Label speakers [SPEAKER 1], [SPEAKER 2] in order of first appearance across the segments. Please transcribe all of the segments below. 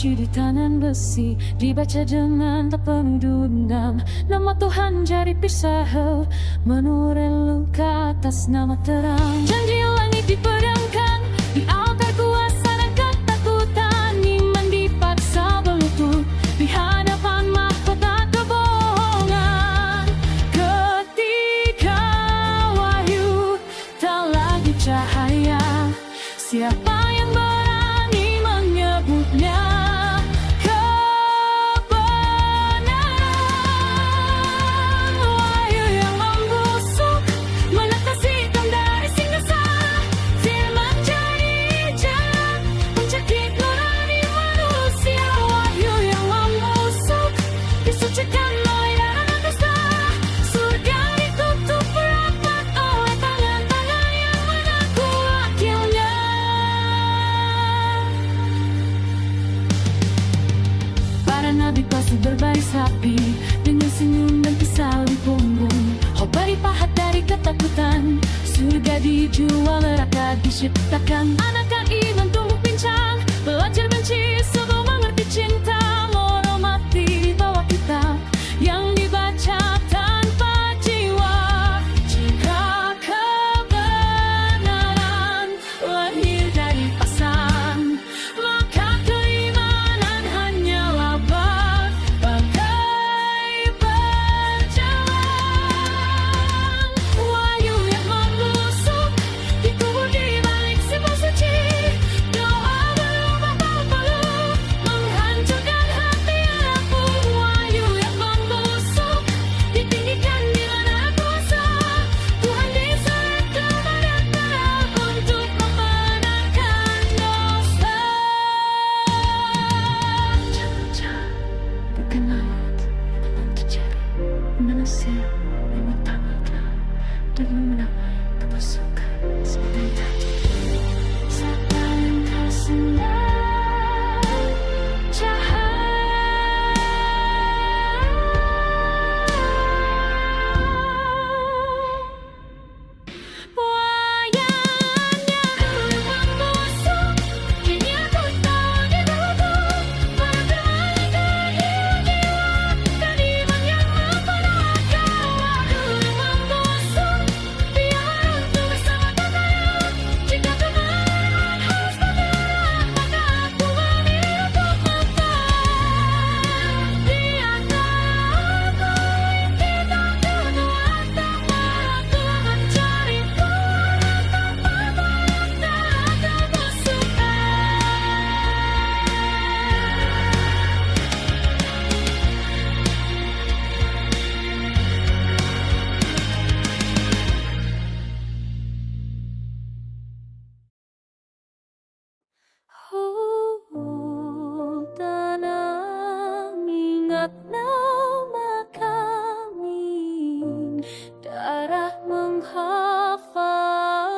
[SPEAKER 1] dikunci di tangan besi, dibaca dengan tak penuh dendam. Nama Tuhan jadi pisau, menurun luka atas nama terang. Janji langit dipedangkan di altar kuasa dan ketakutan. Iman dipaksa berlutut di hadapan mahkota kebohongan. Ketika wahyu tak lagi cahaya, siapa yang berani menyebutnya kebenaran? Wahyu yang membusuk, menatap hitam dari singgah. Firman jadi jalan, mencekik nurani manusia. Wahyu yang membusuk, disucikan oleh darah dusta. Surga ditutup rapat oleh tangan-tangan yang mengaku wakilnya. Para nabi pasti berbaris rapi dengan senyum dan pisau di punggung. Hobari pahat dari ketakutan. Surga dijual, neraka diciptakan. Anak iman tumbuh pincang, belajar benci sebelum mengerti cinta. Moral mati di bawah kitab yang dibaca tanpa jiwa. Jika kebenaran lahir dari pasang, maka keimanan hanyalah bagai berjalan. Wahyu yang membusuk dikubur di balik simbol suci. Doa berubah palu-palu, menghancurkan hati yang rapuh. Wahyu yang membusuk ditinggikan di mana kuasa. Tuhan diseret kepada tanah untuk membenarkan dosa. Berkenaan terjadi manusia lewat tanah dan menang kemasukan sebagai tadi. Siapa yang tersendat wayangnya membusuk, kini aku tahu di dalamku. Para termalaikat hidup jiwa dan iman yang memperdayakan. Wahyu yang membusuk, biar untuk bersama Tuhan. Jika kebenaran harus bergerak, maka aku memilih untuk menang. Di antara aku inti takut, Tuhan tak marah. Telah mencari Tuhan tanpa balas dan tanam ingat nama kami, darah menghafal.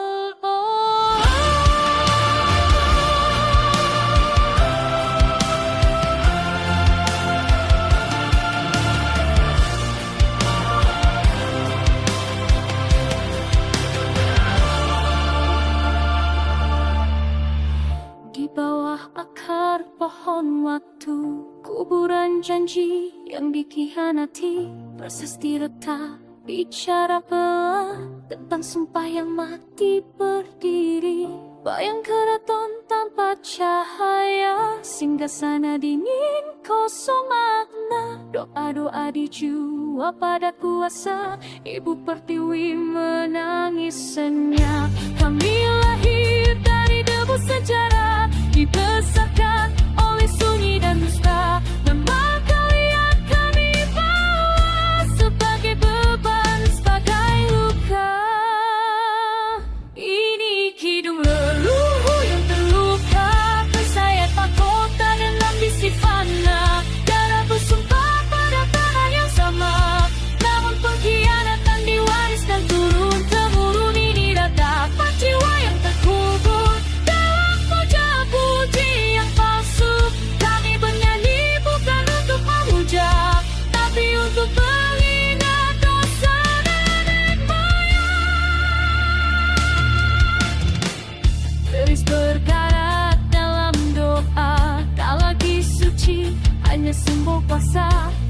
[SPEAKER 1] Di bawah akar pohon waktu, kuburan janji yang dikhianati. Prasasti retak bicara pelan tentang sumpah yang mati berdiri. Bayang keraton tanpa cahaya, singgahsana dingin kosong makna. Doa-doa dijual pada kuasa, Ibu Pertiwi menangis senyap. Kami lahir dari debu sejarah, dibesarkan oleh sunyi dan dusta. Nama kalian kami bawa sebagai beban, sebagai luka. Ini kidung leluhur yang terluka, tersayat mahkota dan ambisi fana. Darah bersumpah pada tanah yang sama, namun pengkhianatan diwariskan turun-temurun. Ini tak dapat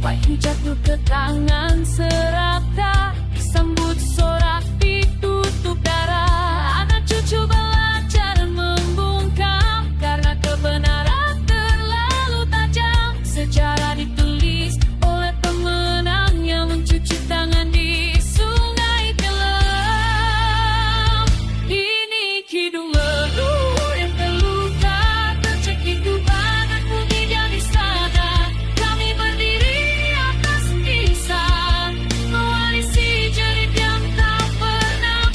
[SPEAKER 1] Wahyu jatuh ke tangan serata, sambut sorak ditutup darah. Anak cucu belajar membungkam, karena kebenaran terlalu tajam. Sejarah ditulis oleh pemenang yang mencuci tangan di sungai kelam. Ini kidung leluhur yang terluka, tercekik kubangan bumi dan di sana. Kami berdiri atas kisah, mewarisi jerit yang tak pernah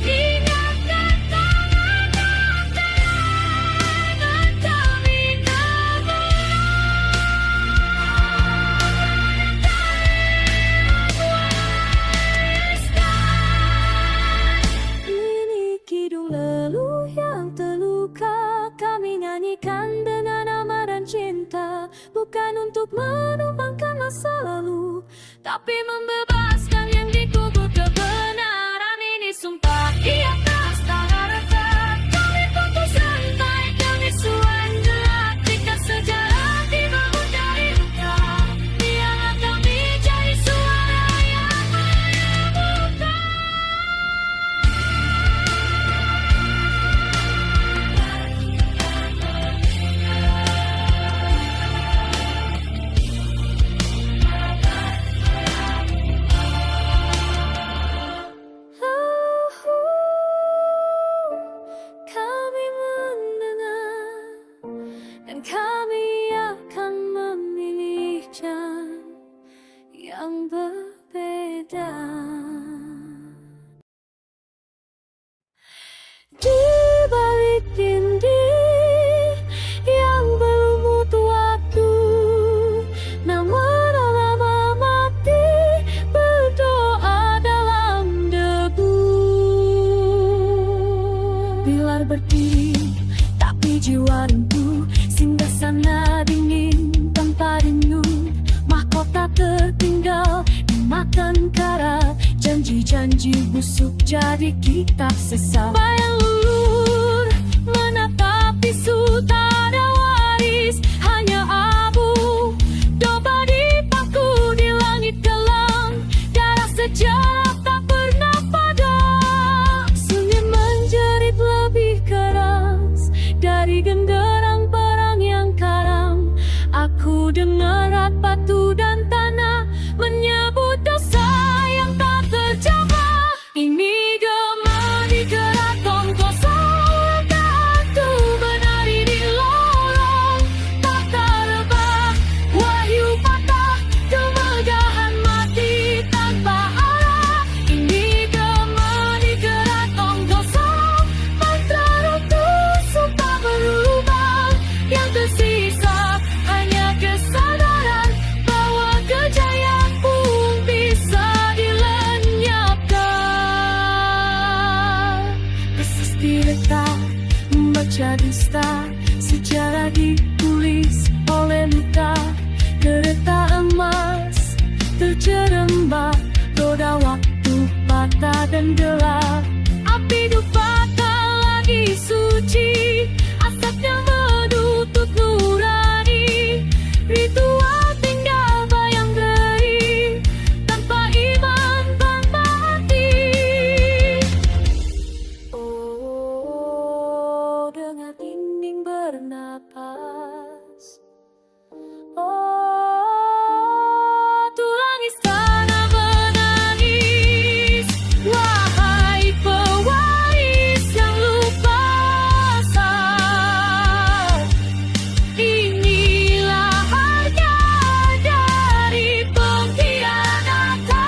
[SPEAKER 1] ingatkan tangan kami Ini kidung leluhur yang terluka, kami nyanyikan dengan amaran cinta. Bukan untuk menumbangkan masa lalu, tapi membebaskan yang dikubur kebenaran. Ini sumpah di atas tanah retak, kami putus rantai, kami suan gelap. Jika sejarah dibangun dari luka, biarlah kami jadi suara yang menyembuhkan. Kami mendengar dan kami akan memilih jalan yang berbeda. Di balik dinding yang berlumut waktu, namun lama mati berdoa dalam debu. Pilar berdiri, tapi jiwa rindu, singgah sana dingin tanpa rindu. Mahkota tertinggal dimakan karat, janji-janji busuk jadi kitab sesat. Bayang lulur menatap bisu, tak ada waris, hanya abu. Domba dipaku di langit kelam, darah sejarah tak pernah padam. Sunyi menjerit lebih keras dari genderang perang yang karam. Aku dengar batu dan tanah menyebut dosa yang tak terjawab. Ini gema di keraton kosong, hantu menari di lorong tak terbang. Wahyu patah, kemegahan mati tanpa arah. Ini gema di keraton kosong, mantra runtuh, sumpah berubah. Yang tersisa hanya kesadaran bahwa kejayaan pun bisa dilenyapkan. Prasasti retak membaca dusta, sejarah ditulis oleh luka. Kereta emas terjerembab, roda waktu patah dan gelap. Api dupa tak lagi suci, asapnya menutup nurani. Ritual tinggal bayang geri, tanpa iman tanpa hati. Oh, dengar dinding bernapas. Oh, tulang istana menangis. Wahai pewaris yang lupa asal, inilah harga dari pengkhianatan.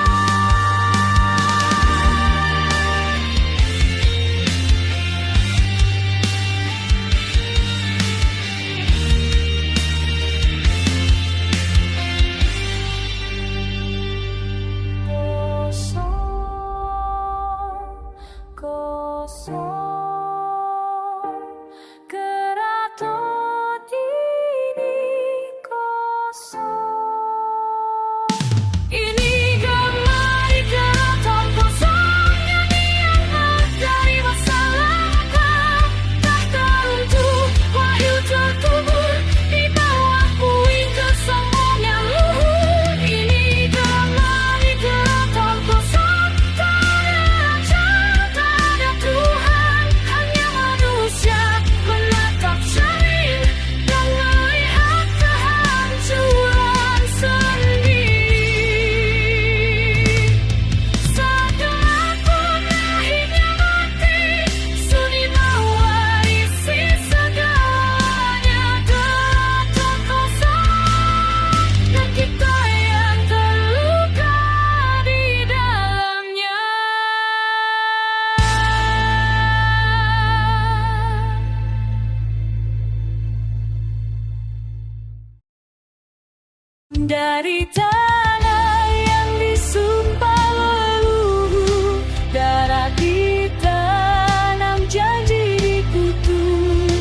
[SPEAKER 1] dari tanah yang disumpah leluhur, darah ditanam, janji dikutuk,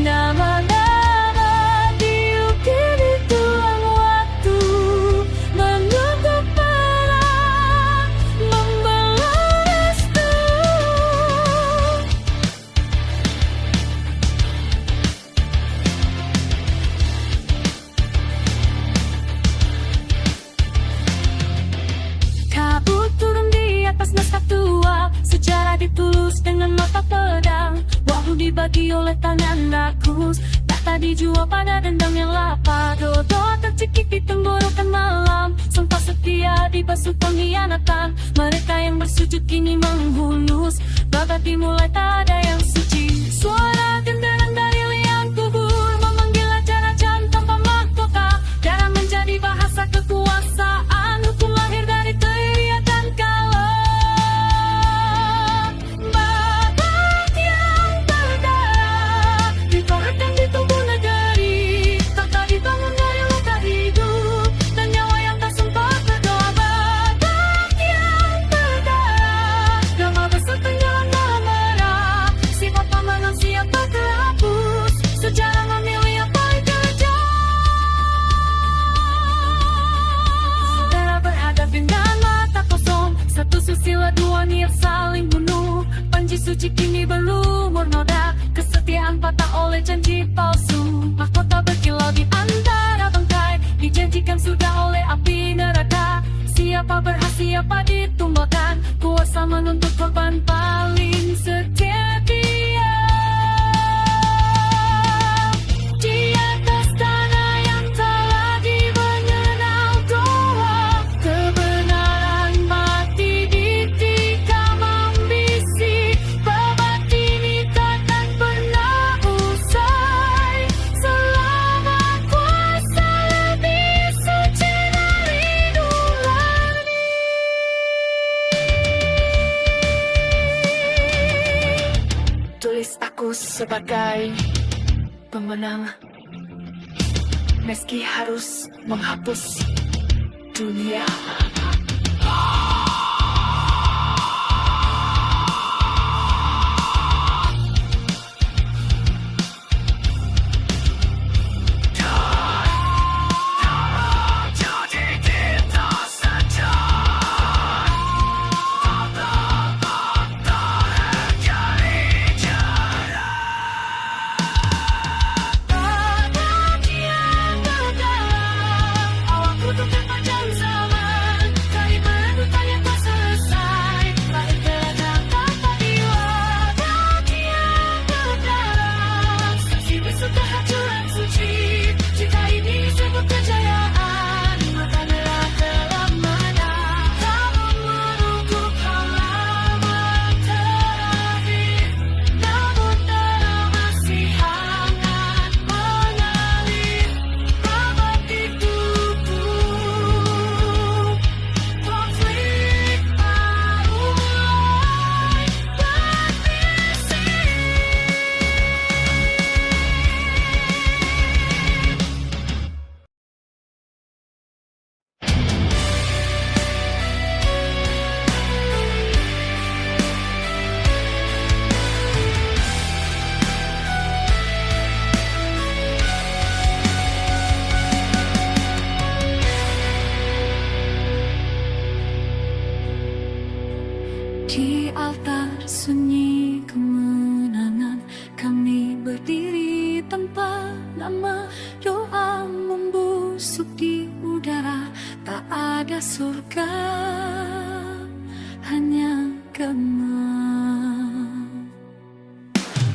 [SPEAKER 1] nama-nama diukir di tulang waktu, menunggu perang membelah restu. Kabut turun di atas naskah tua, sejarah ditulis dengan mata pedang, waktu dibagi oleh tangan rakus, tak dijual pada dendam yang lapar. Dodo tercekik di tenggorokan malam, sumpah setia dibasuh pengkhianatan. Mereka yang bersujud kini menghunus, babak dimulai tak ada yang suci. Suara genderan dari liang kubur memanggil ajar-ajar tanpa mahkota, darah menjadi bahasa kekuasaan, hukum lahir dari teriak dan kalah. Babat yang berdarah dikorek dan ditubuh negeri, tak dibangun dari luka hidup dan nyawa yang tak sempat berdoa. Babat yang berdarah, nama besar tenggelam dalam merah, sifat pamanang siapa terhapus, sejarah memilih yang paling kejam. Saudara berhadap dengan mata kosong, satu susila dua niat saling bunuh, panji suci kini berlumur noda, kesetiaan patah oleh janji palsu, mahkota berkilau di antara bangkai, dijanjikan sudah oleh api neraka. Siapa berhak, siapa ditumbangkan, kuasa menuntut korban paling setia dia. Di atas tanah yang telah dibenarkan doa, kebenaran mati ditikam ambisi, babat ini takkan pernah usai selama kuasa lebih suci dari nurani. Tulis aku sebagai pemenang, meski harus menghapus dunia. Babat yang berdarah, awal kutukan panjang zaman, kali perebutan yang tak selesai, lahir gerakan tanpa jiwa. Babat yang berdarah, saksi bisu kehancuran suci, jika ini disebut kejayaan, maka merah dalam mana, kamu menunggu halaman terakhir, namun darah masih hangat mengalir, babat ditutup, konflik baru mulai berbisik. Di altar sunyi kemenangan, kami berdiri tanpa nama, doa membusuk di udara, tak ada surga, hanya gemah.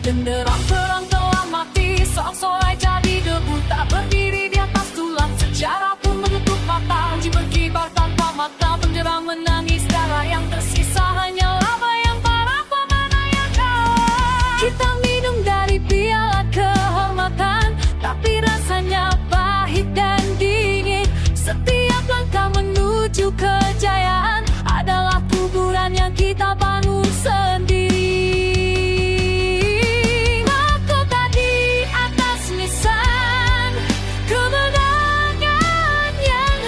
[SPEAKER 1] Genderang perang telah mati, sorak-sorai jadi debu, tak berdiri di atas tulang, sejarah pun menutup mata, jiwa berkibar tanpa mata, bendera menangis, darah yang tersisa hanyalah bayang para pemenang yang kalah. Kita minum dari piala kehormatan, tapi rasanya pahit dan dingin. Setiap langkah menuju kejayaan adalah kuburan yang kita bangun sendiri. Mahkota di atas nisan, kemenangan yang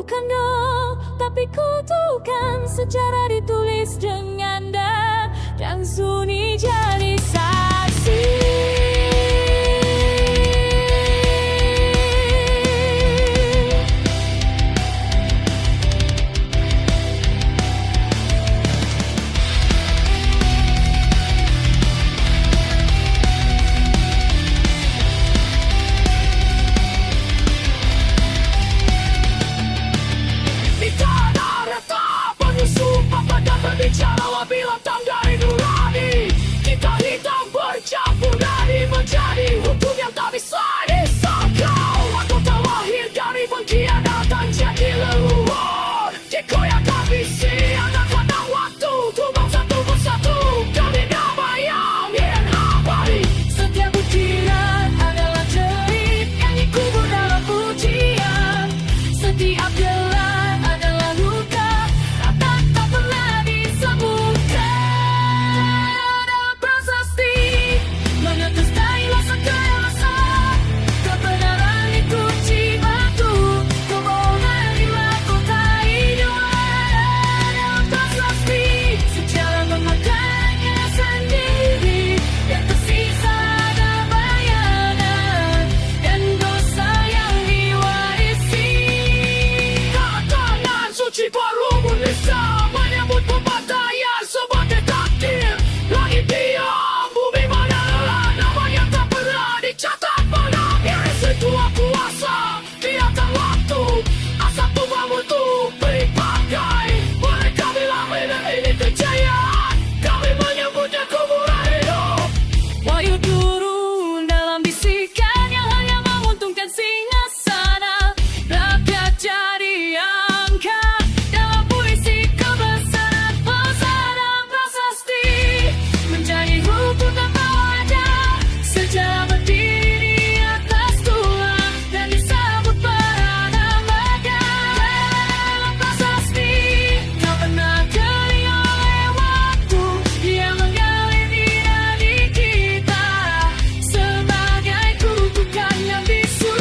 [SPEAKER 1] bukan dong, tapi kutukan sejarah ditulis dengan dan sunyi jadi saksi.
[SPEAKER 2] Berbicara bila tang dari nurani, kita hitam bercampur dari menjadi hukum yang tak bisa disangkal. Aku terlahir dari pengkhianatan jadi leluhur, dikoyakkan visi anak padang waktu, tumbang satu persatu kami damai yang abadi.
[SPEAKER 1] Setiap butiran adalah cerita yang dikubur dalam pujian. Setiap gelar adalah luka tak pernah disembuhkan. Dalam prasasti mengetus dari rasa keelosan, kebenaran dikunci batu, kebohongan dilakotai doa. Dalam prasasti sejarah memakannya sendiri, yang tersisa ada bayangan dan dosa yang diwarisi.
[SPEAKER 2] Tangan suci baru menista menyambut pembantaian sebagai takdir. Langit diam, bumi menelan, namanya tak pernah dicatat menangis. Setua kuasa di atas waktu, asap tumbang untuk berpakai. Mereka bilang ini kejayaan, kami menyebutnya kuburan hidup.
[SPEAKER 1] Wahyu turun dalam bisikan yang hanya menguntungkan singgasana. Rakyat jadi angkat dalam puisi kebesaran. Pesona prasasti menjadi hukum tanpa wadah. Sejarah berdiri di atas tulang dan disambut beranamakan. Dalam prasasti tak pernah kering oleh waktu yang menggali diri kita sebagai kutukan yang bisu.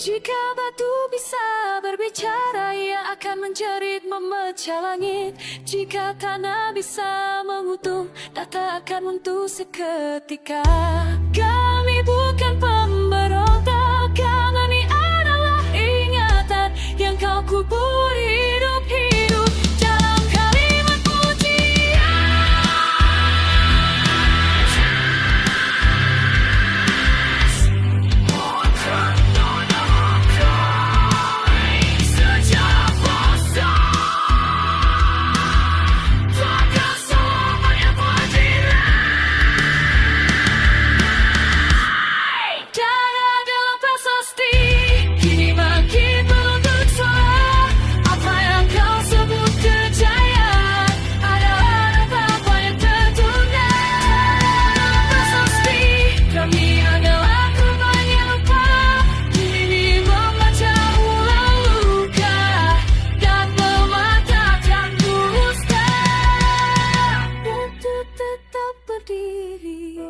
[SPEAKER 1] Jika batu bisa berbicara, ia akan menjerit memecah langit. Jika tanah bisa mengutuk, tak akan runtuh seketika. Kami bukan pemberontak, kami adalah ingatan yang kau kubur hidup-hidup dalam kalimat pujian.
[SPEAKER 2] Sejarah bangsa takkan selamanya berdiri.
[SPEAKER 1] Darah dalam prasasti kini makin menuntut suara. Apa yang kau sebut kejayaan adalah apa yang tertunda. Dalam prasasti kami adalah korban yang lupa, kini membaca ulang luka dan mematahkan dusta. Untuk tetap berdiri,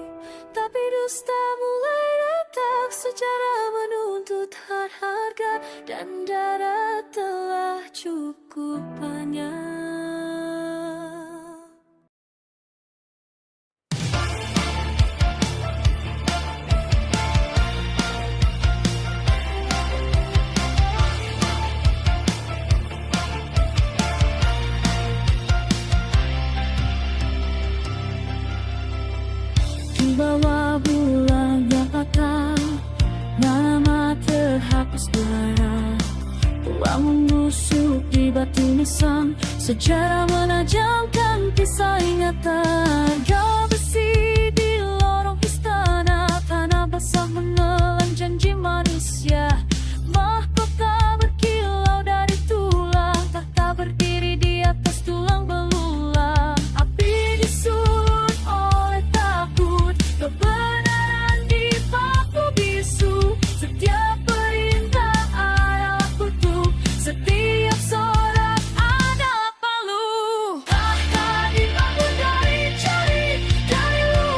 [SPEAKER 1] tapi dusta mulai datang. Sejarah menuntut harga dan darah telah cukup banyak. Di bawah bulan yang akan nama terhapus darah, uang menusuk di batu nisan. Sejarah menajamkan pisau ingatan. Kau besi di lorong istana, tanah basah menelan janji manusia. Mahkota berkilau dari tulang, tahta berdiri di atas tulang belulang. Api disulut oleh takut, kebenaran dipaku bisu. Setiap perintah adalah kutuk, setiap sorak adalah palu. Tahta dibangun dari jari, dari luar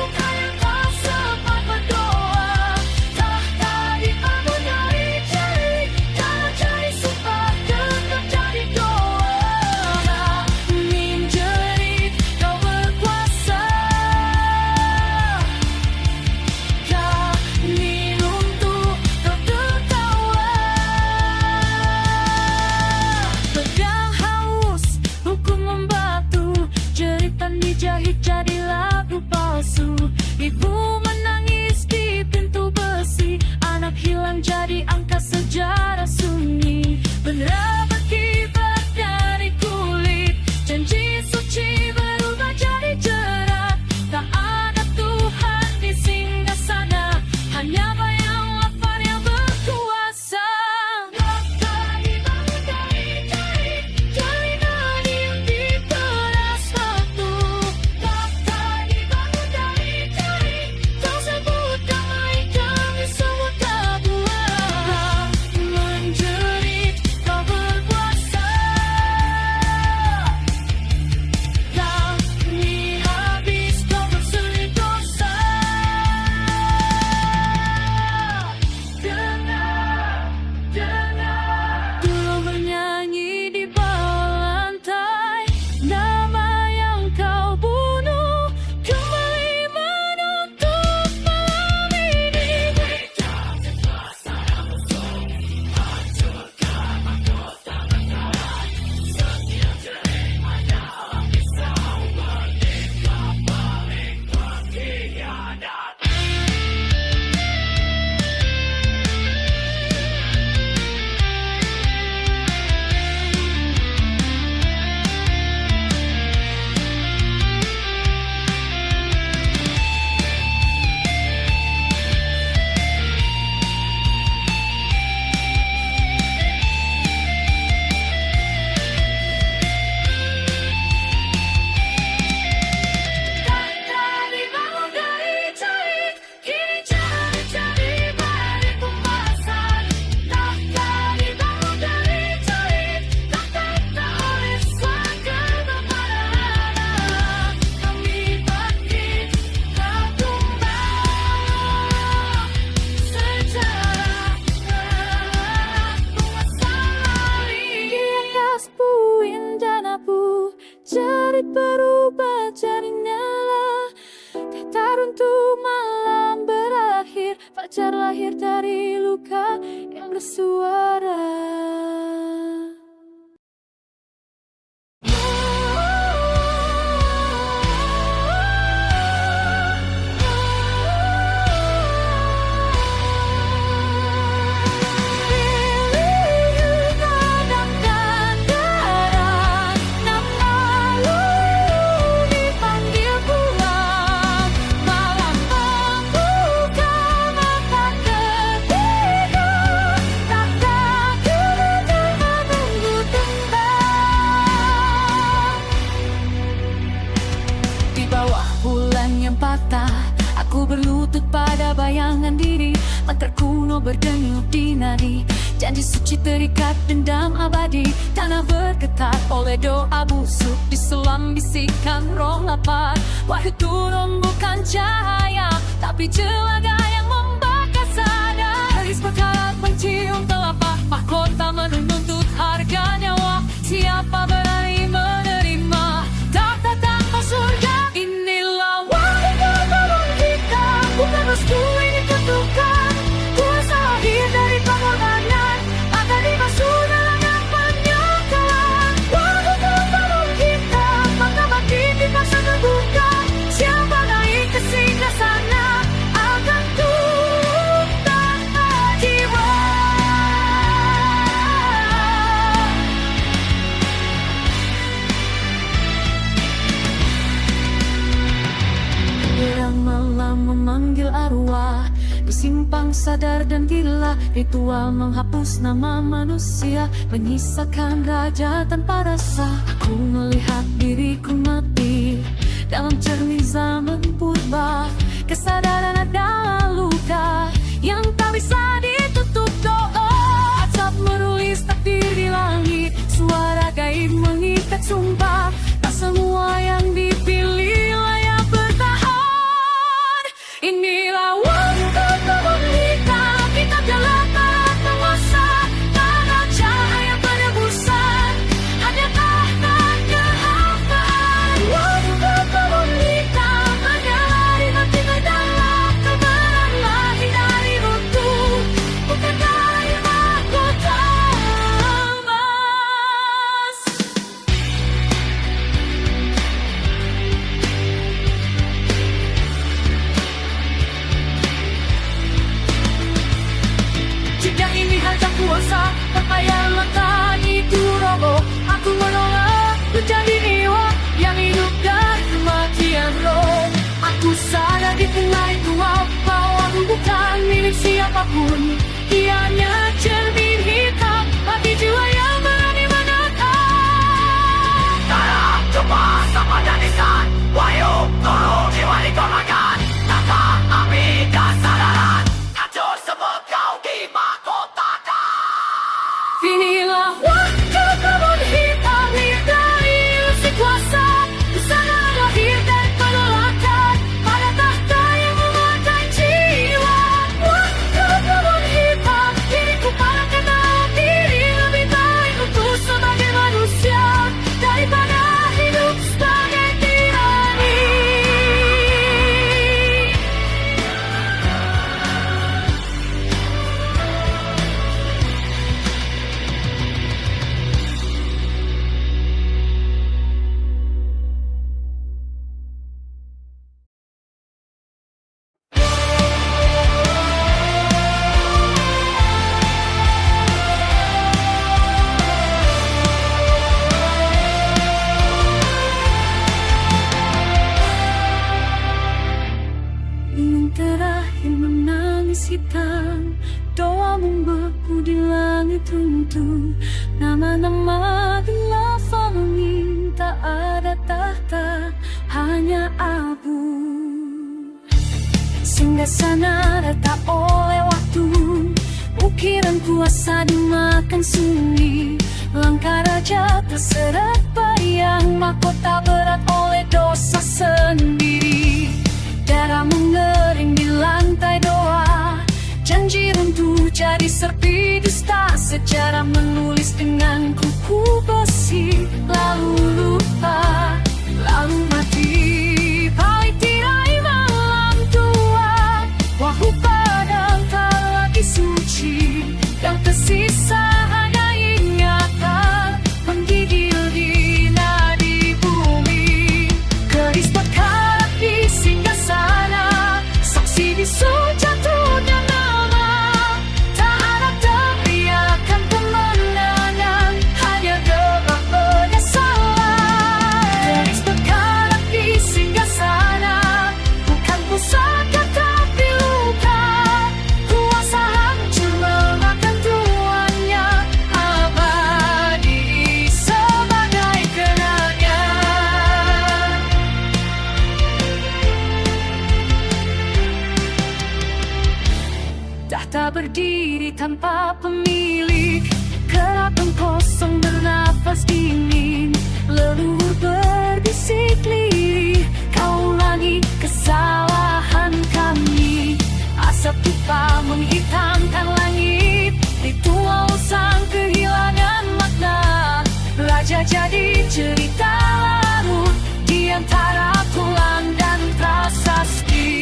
[SPEAKER 1] Cerit berubah jadi nyala, datar untuk malam berakhir. Fajar lahir dari luka yang bersuara. Aku berlutut pada bayangan diri, mantra kuno berdenyut di nadi. Janji suci terikat dendam abadi, tanah bergetar oleh doa busuk. Diselam bisikan roh lapar, wahyu turun bukan cahaya, tapi celaga yang membakar sadar. Garis berkarat mencium telapak, mahkota menuntut harga nyawa. Siapa berani menerima tak tanpa surga? Inilah bukan restu ini kutukan, kuasa lahir dari pengorbanan, akan dibasuh dalam yang penyegalan. Waktu bangun kita, maka batin dipaksa terbuka. Siapa naik ke singgah sana, akan tutup tanpa jiwa. Gerang malam memanggil arwah, bersimpang sadar dan gila. Ritual menghapus nama manusia, menyisakan raja tanpa rasa. Aku melihat diriku mati dalam cermin zaman purba. Kesadaran adalah luka yang tak bisa ditutup doa. Atap menulis takdir di langit, suara gaib mengikat sumpah. Tak semua yang dipilih layak bertahan. Inilah waktu kita, kita dalam para penguasa. Tanah cahaya penebusan, hanya tahta kehampaan. Waktu kita menyadari mati dalam kebenaran, lahir dari runtuh, bukan dari mahkota emas. Jika ini harta kuasa, pakaian letak itu roboh. Aku menolak menjadi dewa yang hidup dari kematian roh. Aku sadar di tengah ritual bahwa bukan milik siapapun. Ia hanya cermin hitam bagi jiwa yang berani menatap.
[SPEAKER 2] Darah, coba sama dan nisan, wahyu turun di balik korbankan. Tata api kesadaran, hancur semua kau di mahkotakan.
[SPEAKER 1] Inilah waktu kebun hitam, lahir dari ilusi kuasa. Busana lahir dari penolakan, pada tahta yang memantai jiwa. Waktu kebun hitam, diriku parakan dalam diri. Lebih baik untuk sebagai manusia daripada hidup sebagai tirani. Gunung terakhir menangis hitam, doa membeku di langit runtuh. Nama-nama gelap langit, tak ada tahta, hanya abu. Singgasana retak oleh waktu, ukiran kuasa dimakan sunyi. Langkah raja terseret bayang, mahkota berat oleh dosa sendiri. Darah mengering di lantai doa, janji runtuh jadi serpi dusta. Sejarah menulis dengan kuku besi, lalu lupa. berdiri tanpa pemilik. Keraton kosong bernafas dingin, leluhur berbisik lirih. Kau ulangi kesalahan kami, asap pipa menghitamkan langit. Ritual sang kehilangan makna, raja jadi cerita larut di antara tulang dan prasasti.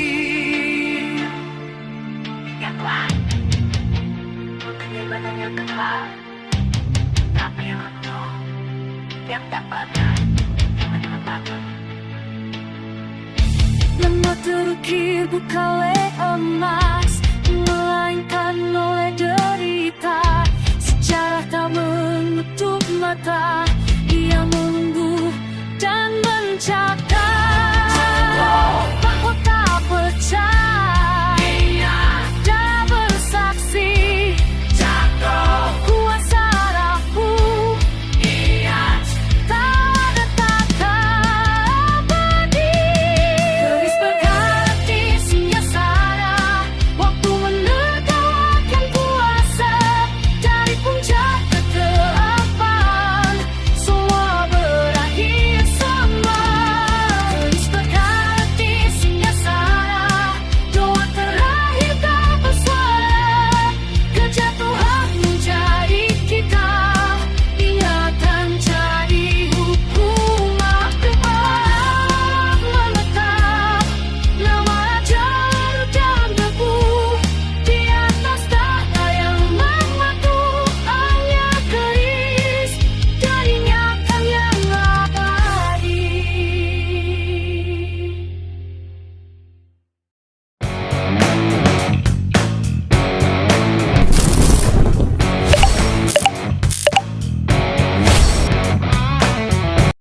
[SPEAKER 1] Yang lain bukannya badan yang kekal, tapi yang utuh, yang dapat menempatkan. Nama terukir bukan oleh emas, melainkan oleh derita. Sejarah tak menutup mata,